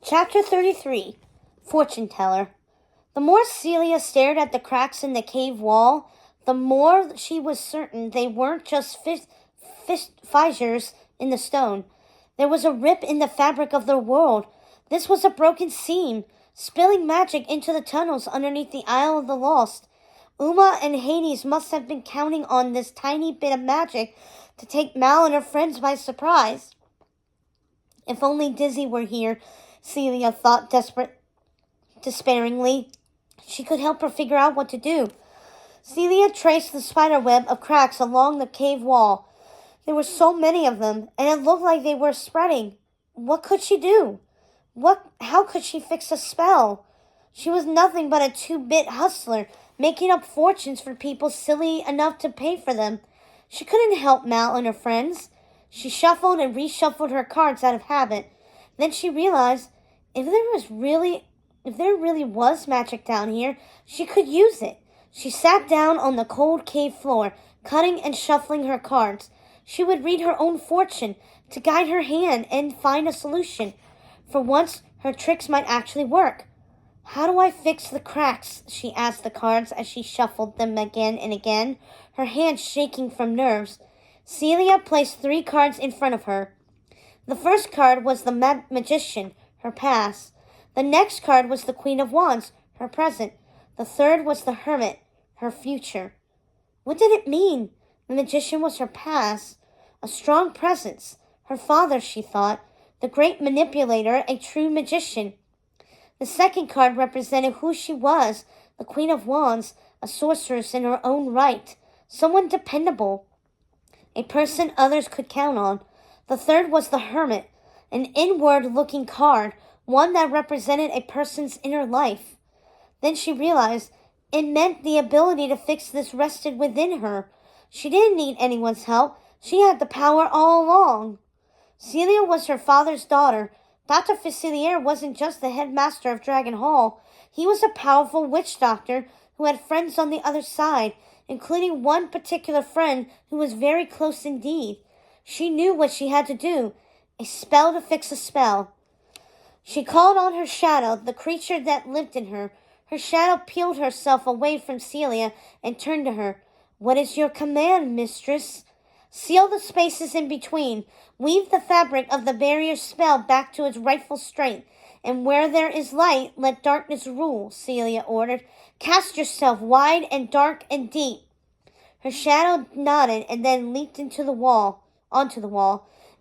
Chapter 33, Fortune Teller. The more Celia stared at the cracks in the cave wall, the more she was certain they weren't just fissures in the stone. There was a rip in the fabric of their world. This was a broken seam, spilling magic into the tunnels underneath the Isle of the Lost. Uma and Hades must have been counting on this tiny bit of magic to take Mal and her friends by surprise. If only Dizzy were here, Celia thought despairingly. She could help her figure out what to do. Celia traced the spiderweb of cracks along the cave wall. There were so many of them, and it looked like they were spreading. What could she do? How could she fix a spell? She was nothing but a 2-bit hustler, making up fortunes for people silly enough to pay for them. She couldn't help Mal and her friends. She shuffled and reshuffled her cards out of habit. Then she realized if there really was magic down here, she could use it. She sat down on the cold cave floor, cutting and shuffling her cards. She would read her own fortune to guide her hand and find a solution. For once, her tricks might actually work. How do I fix the cracks? She asked the cards as she shuffled them again and again, her hands shaking from nerves. Celia placed 3 cards in front of her. The first card was the Magician, her past. The next card was the Queen of Wands, her present. The third was the Hermit, her future. What did it mean? The Magician was her past, a strong presence. Her father, she thought, the great manipulator, a true magician. The second card represented who she was, the Queen of Wands, a sorceress in her own right, someone dependable, a person others could count on. The third was the Hermit, an inward-looking card, one that represented a person's inner life. Then she realized it meant the ability to fix this rested within her. She didn't need anyone's help. She had the power all along. Celia was her father's daughter. Dr. Facilier wasn't just the headmaster of Dragon Hall. He was a powerful witch doctor who had friends on the other side, including one particular friend who was very close indeed. She knew what she had to do, a spell to fix a spell. She called on her shadow, the creature that lived in her. Her shadow peeled herself away from Celia and turned to her. What is your command, mistress? Seal the spaces in between. Weave the fabric of the barrier spell back to its rightful strength. And where there is light, let darkness rule, Celia ordered. Cast yourself wide and dark and deep. Her shadow nodded and then leaped onto the wall.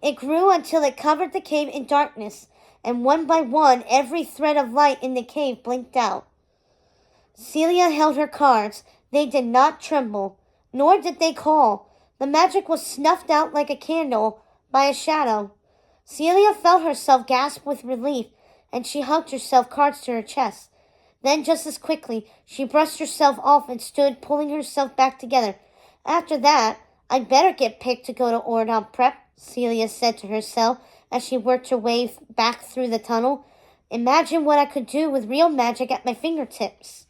It grew until it covered the cave in darkness, and one by one every thread of light in the cave blinked out. Celia held her cards. They did not tremble, nor did they call. The magic was snuffed out like a candle by a shadow. Celia felt herself gasp with relief, and she hugged herself cards to her chest. Then, just as quickly, she brushed herself off and stood, pulling herself back together. After that, I'd better get picked to go to Ordon Prep, Celia said to herself as she worked her way back through the tunnel. Imagine what I could do with real magic at my fingertips.